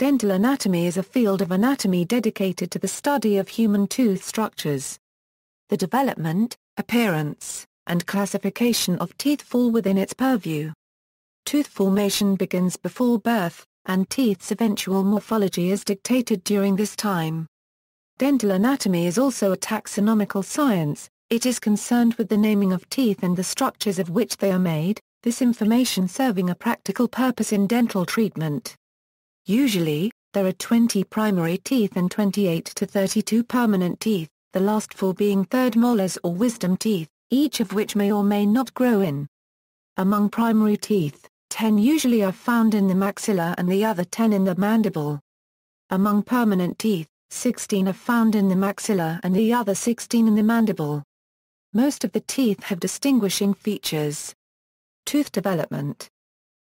Dental anatomy is a field of anatomy dedicated to the study of human tooth structures. The development, appearance, and classification of teeth fall within its purview. Tooth formation begins before birth, and teeth's eventual morphology is dictated during this time. Dental anatomy is also a taxonomical science. It is concerned with the naming of teeth and the structures of which they are made, this information serving a practical purpose in dental treatment. Usually, there are 20 primary teeth and 28 to 32 permanent teeth, the last 4 being third molars or wisdom teeth, each of which may or may not grow in. Among primary teeth, 10 usually are found in the maxilla and the other 10 in the mandible. Among permanent teeth, 16 are found in the maxilla and the other 16 in the mandible. Most of the teeth have distinguishing features. Tooth development.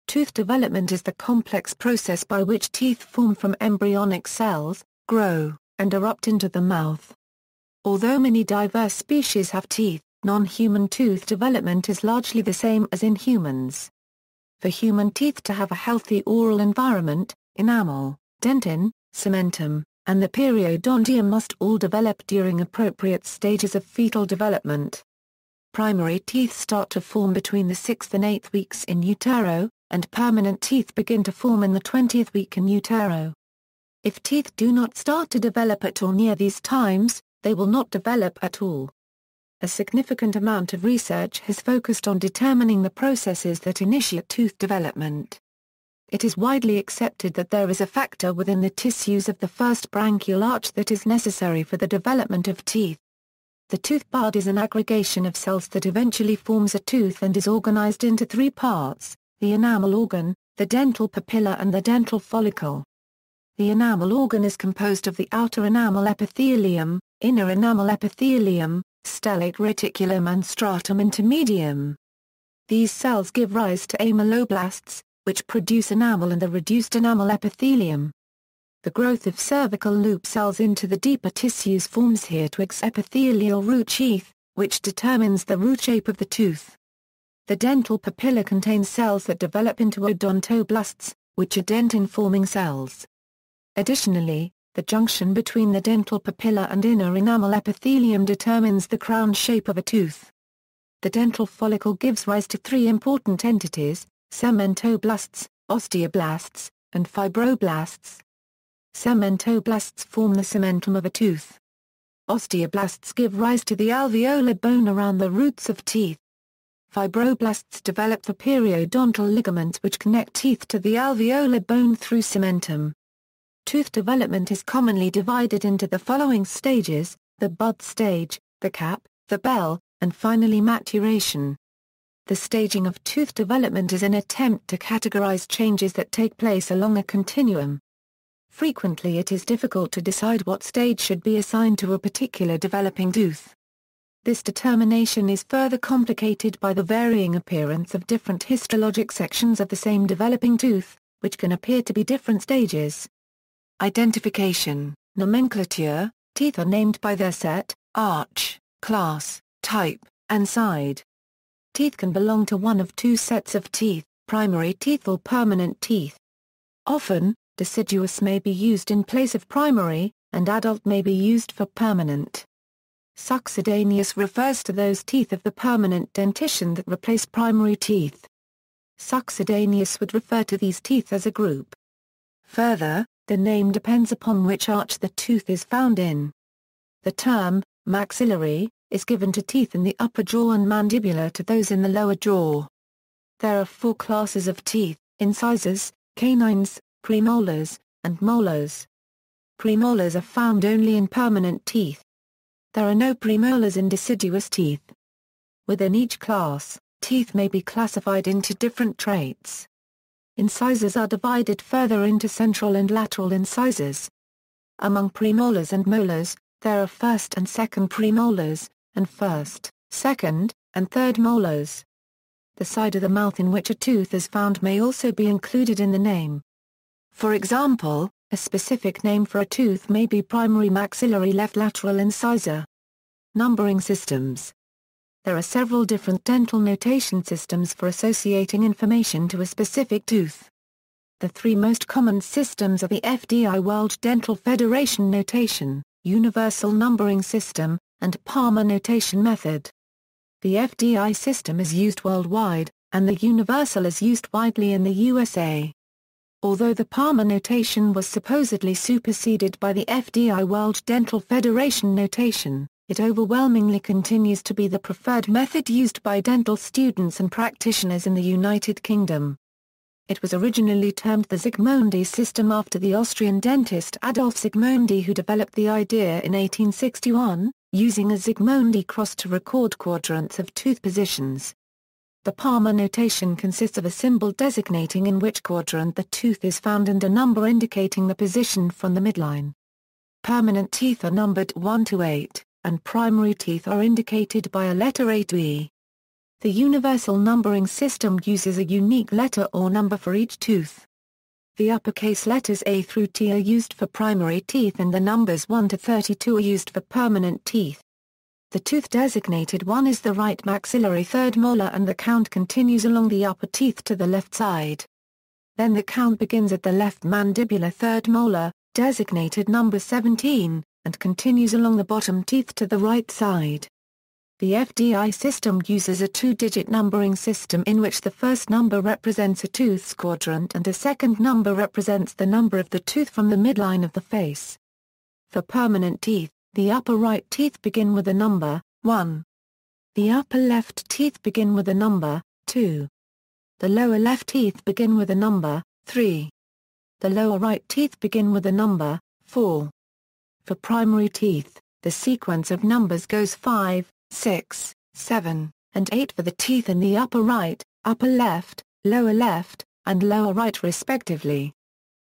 Tooth development is the complex process by which teeth form from embryonic cells, grow, and erupt into the mouth. Although many diverse species have teeth, non-human tooth development is largely the same as in humans. For human teeth to have a healthy oral environment, enamel, dentin, cementum, and the periodontium must all develop during appropriate stages of fetal development. Primary teeth start to form between the 6th and 8th weeks in utero, and permanent teeth begin to form in the 20th week in utero. If teeth do not start to develop at or near these times, they will not develop at all. A significant amount of research has focused on determining the processes that initiate tooth development. It is widely accepted that there is a factor within the tissues of the first branchial arch that is necessary for the development of teeth. The tooth bud is an aggregation of cells that eventually forms a tooth and is organized into 3 parts: the enamel organ, the dental papilla and the dental follicle. The enamel organ is composed of the outer enamel epithelium, inner enamel epithelium, stellate reticulum and stratum intermedium. These cells give rise to ameloblasts, which produce enamel and the reduced enamel epithelium. The growth of cervical loop cells into the deeper tissues forms here Twig's epithelial root sheath, which determines the root shape of the tooth. The dental papilla contains cells that develop into odontoblasts, which are dentin-forming cells. Additionally, the junction between the dental papilla and inner enamel epithelium determines the crown shape of a tooth. The dental follicle gives rise to 3 important entities: cementoblasts, osteoblasts, and fibroblasts. Cementoblasts form the cementum of a tooth. Osteoblasts give rise to the alveolar bone around the roots of teeth. Fibroblasts develop the periodontal ligaments which connect teeth to the alveolar bone through cementum. Tooth development is commonly divided into the following stages: the bud stage, the cap, the bell, and finally maturation. The staging of tooth development is an attempt to categorize changes that take place along a continuum. Frequently it is difficult to decide what stage should be assigned to a particular developing tooth. This determination is further complicated by the varying appearance of different histologic sections of the same developing tooth, which can appear to be different stages. Identification, nomenclature: teeth are named by their set, arch, class, type, and side. Teeth can belong to one of 2 sets of teeth, primary teeth or permanent teeth. Often, deciduous may be used in place of primary, and adult may be used for permanent. Succedaneous refers to those teeth of the permanent dentition that replace primary teeth. Succedaneous would refer to these teeth as a group. Further, the name depends upon which arch the tooth is found in. The term, maxillary, is given to teeth in the upper jaw and mandibular to those in the lower jaw. There are 4 classes of teeth: incisors, canines, premolars, and molars. Premolars are found only in permanent teeth. There are no premolars in deciduous teeth. Within each class, teeth may be classified into different traits. Incisors are divided further into central and lateral incisors. Among premolars and molars, there are first and second premolars, and first, second, and third molars. The side of the mouth in which a tooth is found may also be included in the name. For example, a specific name for a tooth may be primary maxillary left lateral incisor. Numbering systems. There are several different dental notation systems for associating information to a specific tooth. The three most common systems are the FDI World Dental Federation notation, Universal Numbering System, and Palmer notation method. The FDI system is used worldwide, and the Universal is used widely in the USA. Although the Palmer notation was supposedly superseded by the FDI World Dental Federation notation, it overwhelmingly continues to be the preferred method used by dental students and practitioners in the United Kingdom. It was originally termed the Zsigmondy system after the Austrian dentist Adolf Zsigmondy, who developed the idea in 1861, using a Zsigmondy cross to record quadrants of tooth positions. The Palmer notation consists of a symbol designating in which quadrant the tooth is found and a number indicating the position from the midline. Permanent teeth are numbered 1 to 8, and primary teeth are indicated by a letter A to E. The universal numbering system uses a unique letter or number for each tooth. The uppercase letters A through T are used for primary teeth and the numbers 1 to 32 are used for permanent teeth. The tooth designated 1 is the right maxillary third molar and the count continues along the upper teeth to the left side. Then the count begins at the left mandibular third molar, designated number 17, and continues along the bottom teeth to the right side. The FDI system uses a two-digit numbering system in which the first number represents a tooth's quadrant and a second number represents the number of the tooth from the midline of the face. For permanent teeth, the upper right teeth begin with a number 1. The upper left teeth begin with a number 2. The lower left teeth begin with a number 3. The lower right teeth begin with a number 4. For primary teeth, the sequence of numbers goes 5, 6, 7, and 8 for the teeth in the upper right, upper left, and lower right respectively.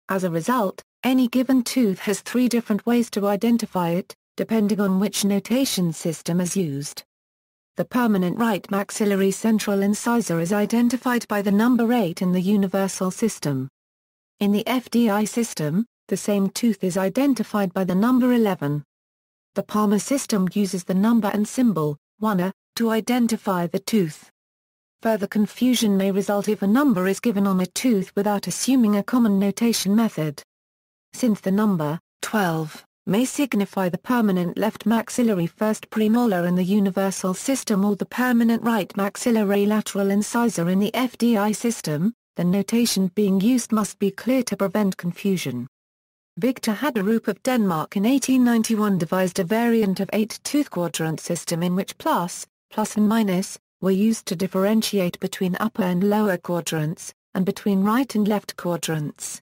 As a result, any given tooth has 3 different ways to identify it, depending on which notation system is used. The permanent right maxillary central incisor is identified by the number 8 in the universal system. In the FDI system, the same tooth is identified by the number 11. The Palmer system uses the number and symbol, 1A, to identify the tooth. Further confusion may result if a number is given on a tooth without assuming a common notation method. Since the number, 12, may signify the permanent left maxillary first premolar in the universal system or the permanent right maxillary lateral incisor in the FDI system, the notation being used must be clear to prevent confusion. Victor Haderup of Denmark in 1891 devised a variant of 8-tooth quadrant system in which plus and minus, were used to differentiate between upper and lower quadrants, and between right and left quadrants.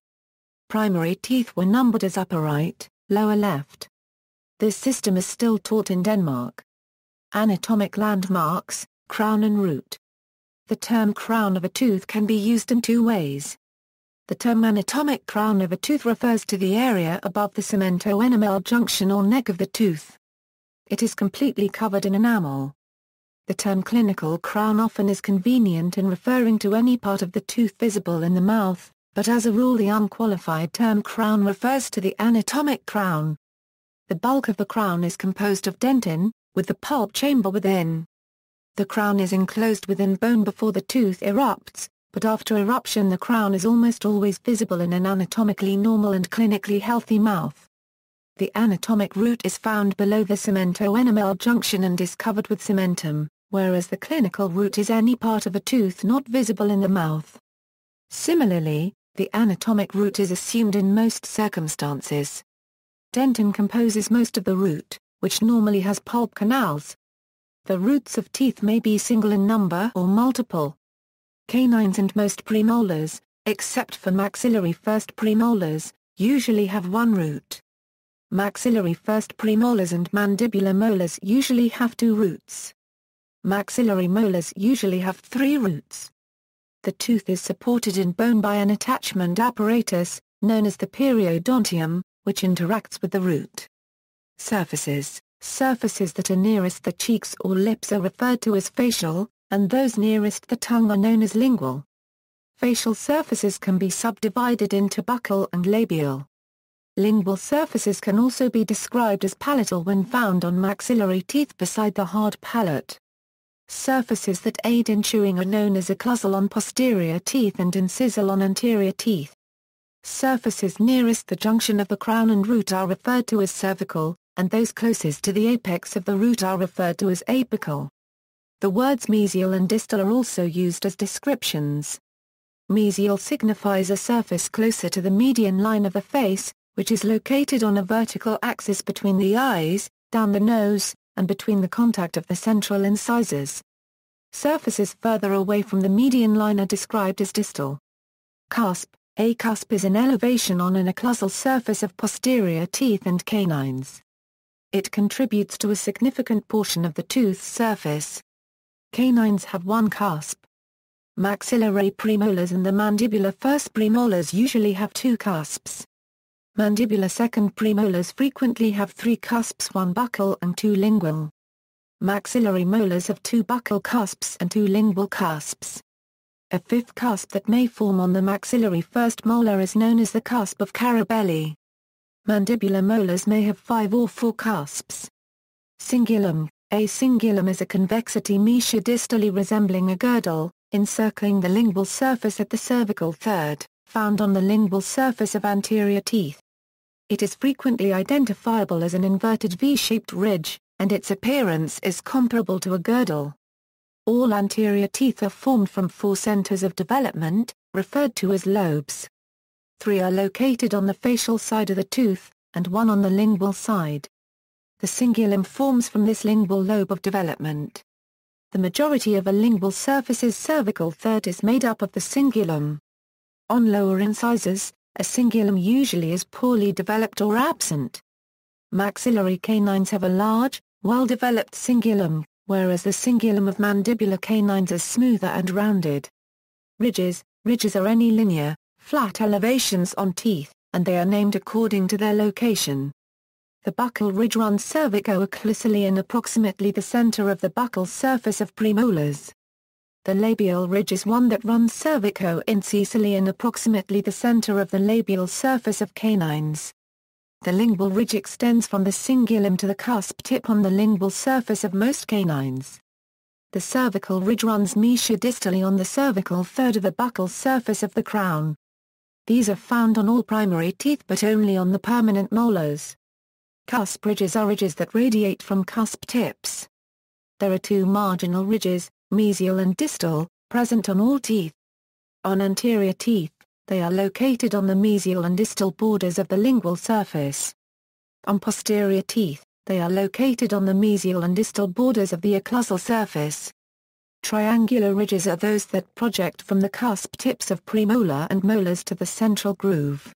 Primary teeth were numbered as upper right, lower left. This system is still taught in Denmark. Anatomic landmarks, crown and root. The term crown of a tooth can be used in 2 ways. The term anatomic crown of a tooth refers to the area above the cemento-enamel junction or neck of the tooth. It is completely covered in enamel. The term clinical crown often is convenient in referring to any part of the tooth visible in the mouth, but as a rule the unqualified term crown refers to the anatomic crown. The bulk of the crown is composed of dentin, with the pulp chamber within. The crown is enclosed within bone before the tooth erupts, but after eruption the crown is almost always visible in an anatomically normal and clinically healthy mouth. The anatomic root is found below the cemento-enamel junction and is covered with cementum, whereas the clinical root is any part of a tooth not visible in the mouth. Similarly, the anatomic root is assumed in most circumstances. Dentin composes most of the root, which normally has pulp canals. The roots of teeth may be single in number or multiple. Canines and most premolars, except for maxillary first premolars, usually have 1 root. Maxillary first premolars and mandibular molars usually have 2 roots. Maxillary molars usually have 3 roots. The tooth is supported in bone by an attachment apparatus, known as the periodontium, which interacts with the root. Surfaces that are nearest the cheeks or lips are referred to as facial, and those nearest the tongue are known as lingual. Facial surfaces can be subdivided into buccal and labial. Lingual surfaces can also be described as palatal when found on maxillary teeth beside the hard palate. Surfaces that aid in chewing are known as occlusal on posterior teeth and incisal on anterior teeth. Surfaces nearest the junction of the crown and root are referred to as cervical, and those closest to the apex of the root are referred to as apical. The words mesial and distal are also used as descriptions. Mesial signifies a surface closer to the median line of the face, which is located on a vertical axis between the eyes, down the nose, and between the contact of the central incisors. Surfaces further away from the median line are described as distal. Cusp. A cusp is an elevation on an occlusal surface of posterior teeth and canines. It contributes to a significant portion of the tooth's surface. Canines have one cusp. Maxillary premolars and the mandibular first premolars usually have two cusps. Mandibular second premolars frequently have three cusps, one buccal and two lingual. Maxillary molars have two buccal cusps and two lingual cusps. A fifth cusp that may form on the maxillary first molar is known as the cusp of Carabelli. Mandibular molars may have 5 or 4 cusps. Cingulum. A cingulum is a convexity measure distally resembling a girdle, encircling the lingual surface at the cervical third, found on the lingual surface of anterior teeth. It is frequently identifiable as an inverted V-shaped ridge, and its appearance is comparable to a girdle. All anterior teeth are formed from 4 centers of development, referred to as lobes. 3 are located on the facial side of the tooth, and 1 on the lingual side. The cingulum forms from this lingual lobe of development. The majority of a lingual surface's cervical third is made up of the cingulum. On lower incisors, a cingulum usually is poorly developed or absent. Maxillary canines have a large, well-developed cingulum, whereas the cingulum of mandibular canines is smoother and rounded. Ridges are any linear, flat elevations on teeth, and they are named according to their location. The buccal ridge runs cervico-occlusally in approximately the center of the buccal surface of premolars. The labial ridge is one that runs cervico-incisally in approximately the center of the labial surface of canines. The lingual ridge extends from the cingulum to the cusp tip on the lingual surface of most canines. The cervical ridge runs mesodistally on the cervical third of the buccal surface of the crown. These are found on all primary teeth but only on the permanent molars. Cusp ridges are ridges that radiate from cusp tips. There are 2 marginal ridges, mesial and distal, present on all teeth. On anterior teeth, they are located on the mesial and distal borders of the lingual surface. On posterior teeth, they are located on the mesial and distal borders of the occlusal surface. Triangular ridges are those that project from the cusp tips of premolar and molars to the central groove.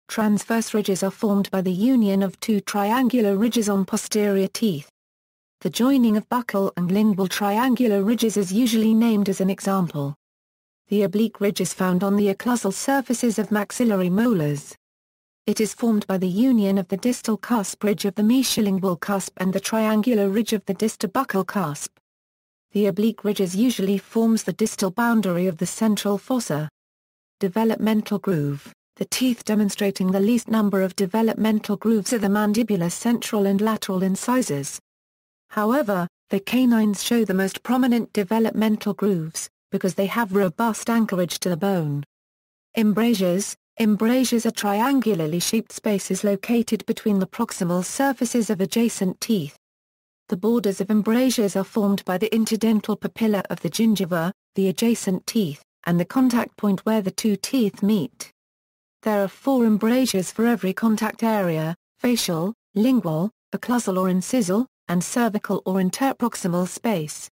Transverse ridges are formed by the union of 2 triangular ridges on posterior teeth. The joining of buccal and lingual triangular ridges is usually named as an example. The oblique ridge is found on the occlusal surfaces of maxillary molars. It is formed by the union of the distal cusp ridge of the mesiolingual cusp and the triangular ridge of the distobuccal cusp. The oblique ridge usually forms the distal boundary of the central fossa. Developmental groove. The teeth demonstrating the least number of developmental grooves are the mandibular central and lateral incisors. However, the canines show the most prominent developmental grooves, because they have robust anchorage to the bone. Embrasures are triangularly shaped spaces located between the proximal surfaces of adjacent teeth. The borders of embrasures are formed by the interdental papilla of the gingiva, the adjacent teeth, and the contact point where the 2 teeth meet. There are 4 embrasures for every contact area: facial, lingual, occlusal or incisal, and cervical or interproximal space.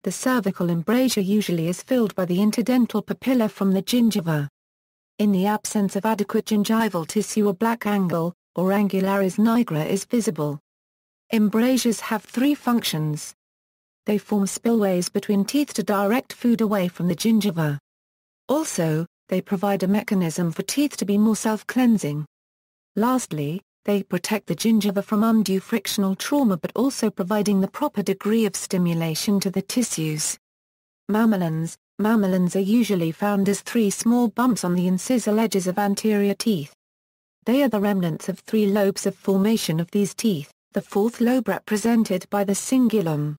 The cervical embrasure usually is filled by the interdental papilla from the gingiva. In the absence of adequate gingival tissue, a black angle, or angularis nigra, is visible. Embrasures have 3 functions. They form spillways between teeth to direct food away from the gingiva. Also, they provide a mechanism for teeth to be more self-cleansing. Lastly, they protect the gingiva from undue frictional trauma but also providing the proper degree of stimulation to the tissues. Mamelons are usually found as 3 small bumps on the incisal edges of anterior teeth. They are the remnants of 3 lobes of formation of these teeth, the 4th lobe represented by the cingulum.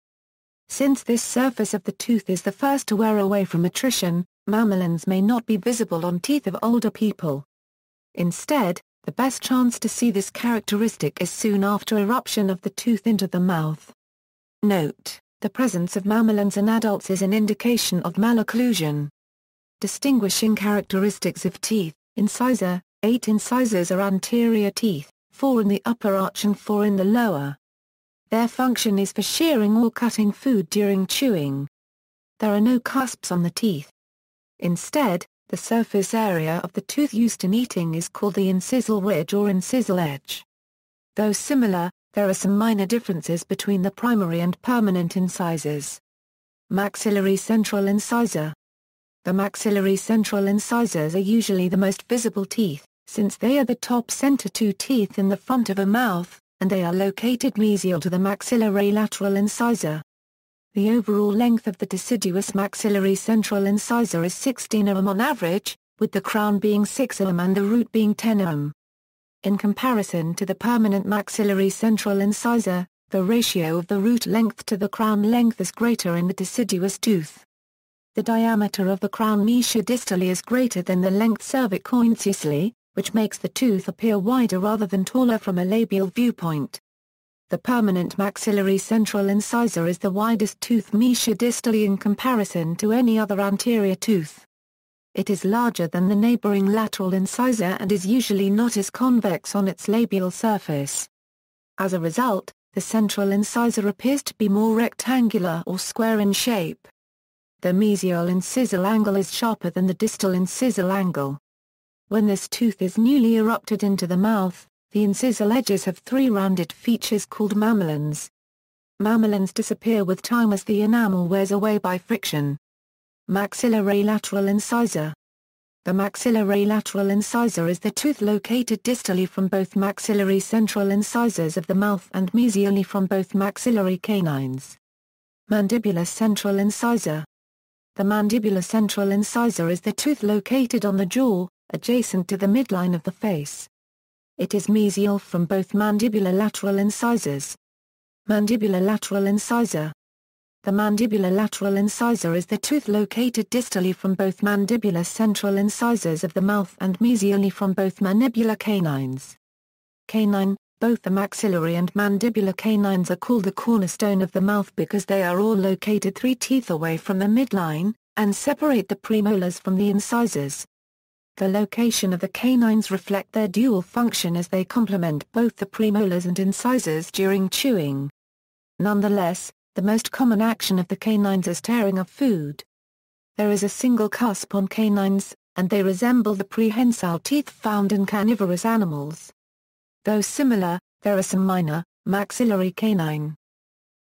Since this surface of the tooth is the first to wear away from attrition, mamelons may not be visible on teeth of older people. Instead, the best chance to see this characteristic is soon after eruption of the tooth into the mouth. Note: the presence of mamelons in adults is an indication of malocclusion. Distinguishing characteristics of teeth: incisor. 8 incisors are anterior teeth, 4 in the upper arch and 4 in the lower. Their function is for shearing or cutting food during chewing. There are no cusps on the teeth. Instead, the surface area of the tooth used in eating is called the incisal ridge or incisal edge. Though similar, there are some minor differences between the primary and permanent incisors. Maxillary central incisor. The maxillary central incisors are usually the most visible teeth, since they are the top center 2 teeth in the front of a mouth, and they are located mesial to the maxillary lateral incisor. The overall length of the deciduous maxillary central incisor is 16 mm on average, with the crown being 6 mm and the root being 10 mm. In comparison to the permanent maxillary central incisor, the ratio of the root length to the crown length is greater in the deciduous tooth. The diameter of the crown mesodistally is greater than the length cervicoincisally, which makes the tooth appear wider rather than taller from a labial viewpoint. The permanent maxillary central incisor is the widest tooth mesodistally in comparison to any other anterior tooth. It is larger than the neighboring lateral incisor and is usually not as convex on its labial surface. As a result, the central incisor appears to be more rectangular or square in shape. The mesial incisal angle is sharper than the distal incisal angle. When this tooth is newly erupted into the mouth, the incisal edges have 3 rounded features called mamelons. Mamelons disappear with time as the enamel wears away by friction. Maxillary lateral incisor. The maxillary lateral incisor is the tooth located distally from both maxillary central incisors of the mouth and mesially from both maxillary canines. Mandibular central incisor. The mandibular central incisor is the tooth located on the jaw, adjacent to the midline of the face. It is mesial from both mandibular lateral incisors. Mandibular lateral incisor. The mandibular lateral incisor is the tooth located distally from both mandibular central incisors of the mouth and mesially from both mandibular canines. Canine. Both the maxillary and mandibular canines are called the cornerstone of the mouth because they are all located 3 teeth away from the midline, and separate the premolars from the incisors. The location of the canines reflect their dual function as they complement both the premolars and incisors during chewing. Nonetheless, the most common action of the canines is tearing of food. There is a single cusp on canines, and they resemble the prehensile teeth found in carnivorous animals. Though similar, there are some minor. Maxillary canine.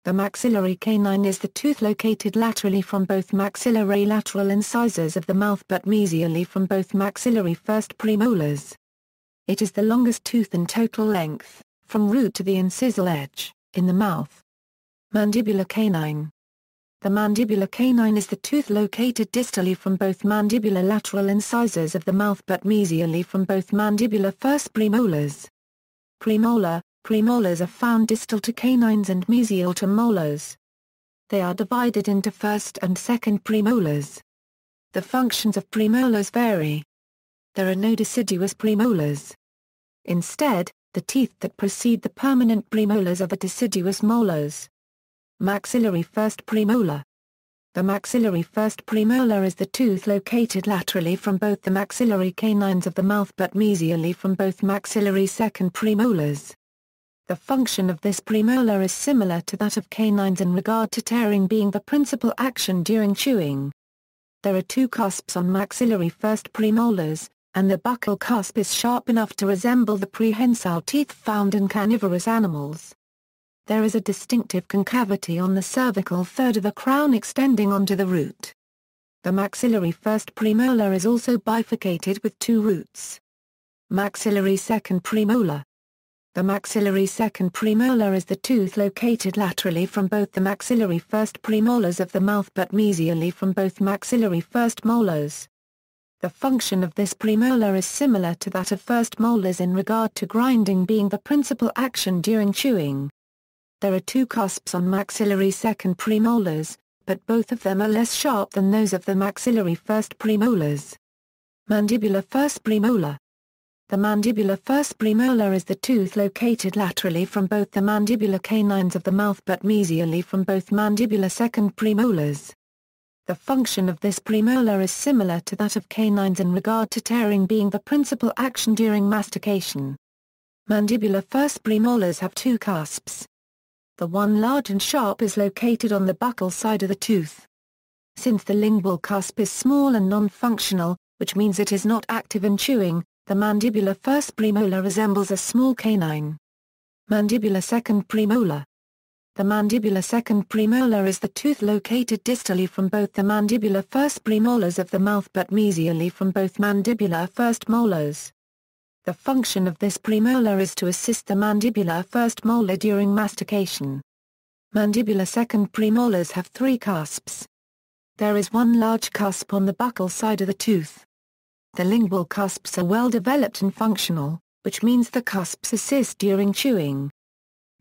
The maxillary canine is the tooth located laterally from both maxillary lateral incisors of the mouth but mesially from both maxillary first premolars. It is the longest tooth in total length, from root to the incisal edge, in the mouth. Mandibular canine. The mandibular canine is the tooth located distally from both mandibular lateral incisors of the mouth but mesially from both mandibular first premolars. Premolar. Premolars are found distal to canines and mesial to molars. They are divided into first and second premolars. The functions of premolars vary. There are no deciduous premolars. Instead, the teeth that precede the permanent premolars are the deciduous molars. Maxillary first premolar. The maxillary first premolar is the tooth located laterally from both the maxillary canines of the mouth but mesially from both maxillary second premolars. The function of this premolar is similar to that of canines in regard to tearing being the principal action during chewing. There are 2 cusps on maxillary first premolars, and the buccal cusp is sharp enough to resemble the prehensile teeth found in carnivorous animals. There is a distinctive concavity on the cervical third of the crown extending onto the root. The maxillary first premolar is also bifurcated with 2 roots. Maxillary second premolar. The maxillary second premolar is the tooth located laterally from both the maxillary first premolars of the mouth but mesially from both maxillary first molars. The function of this premolar is similar to that of first molars in regard to grinding being the principal action during chewing. There are 2 cusps on maxillary second premolars, but both of them are less sharp than those of the maxillary first premolars. Mandibular first premolar. The mandibular first premolar is the tooth located laterally from both the mandibular canines of the mouth but mesially from both mandibular second premolars. The function of this premolar is similar to that of canines in regard to tearing being the principal action during mastication. Mandibular first premolars have two cusps. The one large and sharp is located on the buccal side of the tooth. Since the lingual cusp is small and non-functional, which means it is not active in chewing, the mandibular first premolar resembles a small canine. Mandibular second premolar. The mandibular second premolar is the tooth located distally from both the mandibular first premolars of the mouth but mesially from both mandibular first molars. The function of this premolar is to assist the mandibular first molar during mastication. Mandibular second premolars have three cusps. There is one large cusp on the buccal side of the tooth. The lingual cusps are well developed and functional, which means the cusps assist during chewing.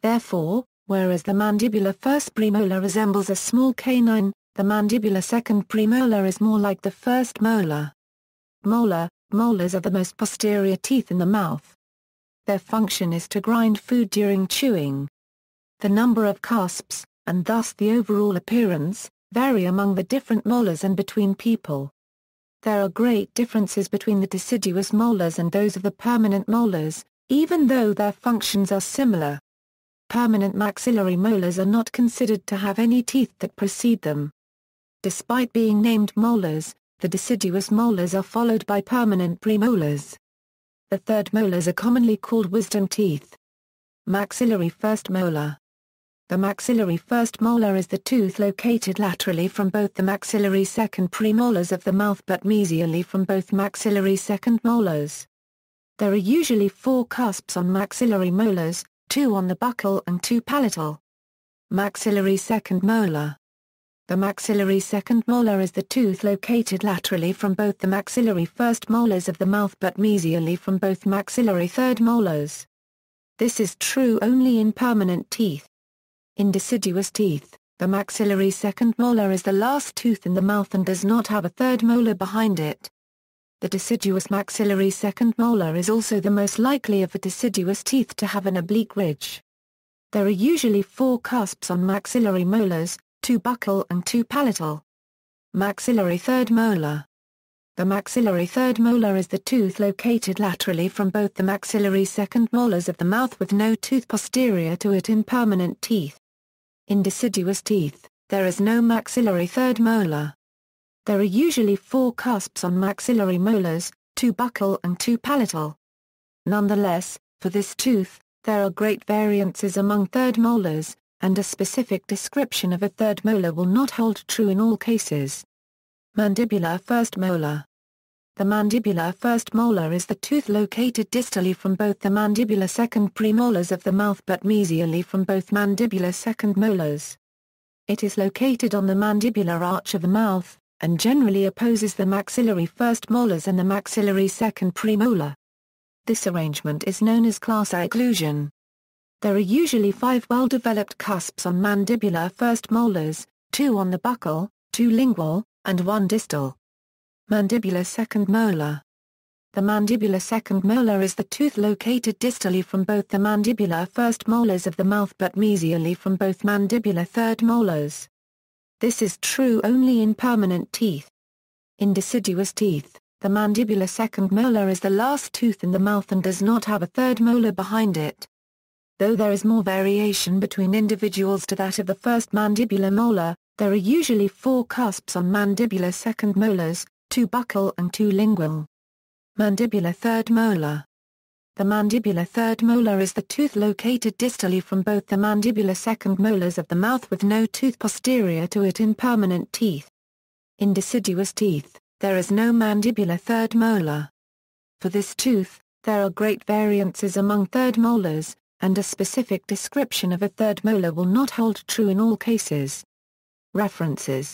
Therefore, whereas the mandibular first premolar resembles a small canine, the mandibular second premolar is more like the first molar. Molars are the most posterior teeth in the mouth. Their function is to grind food during chewing. The number of cusps, and thus the overall appearance, vary among the different molars and between people. There are great differences between the deciduous molars and those of the permanent molars, even though their functions are similar. Permanent maxillary molars are not considered to have any teeth that precede them. Despite being named molars, the deciduous molars are followed by permanent premolars. The third molars are commonly called wisdom teeth. Maxillary first molar. The maxillary first molar is the tooth located laterally from both the maxillary second premolars of the mouth but mesially from both maxillary second molars. There are usually four cusps on maxillary molars, two on the buccal and two palatal. Maxillary second molar. The maxillary second molar is the tooth located laterally from both the maxillary first molars of the mouth but mesially from both maxillary third molars. This is true only in permanent teeth. In deciduous teeth, the maxillary second molar is the last tooth in the mouth and does not have a third molar behind it. The deciduous maxillary second molar is also the most likely of the deciduous teeth to have an oblique ridge. There are usually four cusps on maxillary molars, two buccal and two palatal. Maxillary third molar. The maxillary third molar is the tooth located laterally from both the maxillary second molars of the mouth with no tooth posterior to it in permanent teeth. In deciduous teeth, there is no maxillary third molar. There are usually four cusps on maxillary molars, two buccal and two palatal. Nonetheless, for this tooth, there are great variances among third molars, and a specific description of a third molar will not hold true in all cases. Mandibular first molar. The mandibular first molar is the tooth located distally from both the mandibular second premolars of the mouth but mesially from both mandibular second molars. It is located on the mandibular arch of the mouth, and generally opposes the maxillary first molars and the maxillary second premolar. This arrangement is known as class occlusion. There are usually five well-developed cusps on mandibular first molars, two on the buccal, two lingual, and one distal. Mandibular second molar. The mandibular second molar is the tooth located distally from both the mandibular first molars of the mouth but mesially from both mandibular third molars. This is true only in permanent teeth. In deciduous teeth, the mandibular second molar is the last tooth in the mouth and does not have a third molar behind it. Though there is more variation between individuals to that of the first mandibular molar, there are usually four cusps on mandibular second molars, two buccal and two lingual. Mandibular third molar. The mandibular third molar is the tooth located distally from both the mandibular second molars of the mouth with no tooth posterior to it in permanent teeth. In deciduous teeth, there is no mandibular third molar. For this tooth, there are great variances among third molars, and a specific description of a third molar will not hold true in all cases. References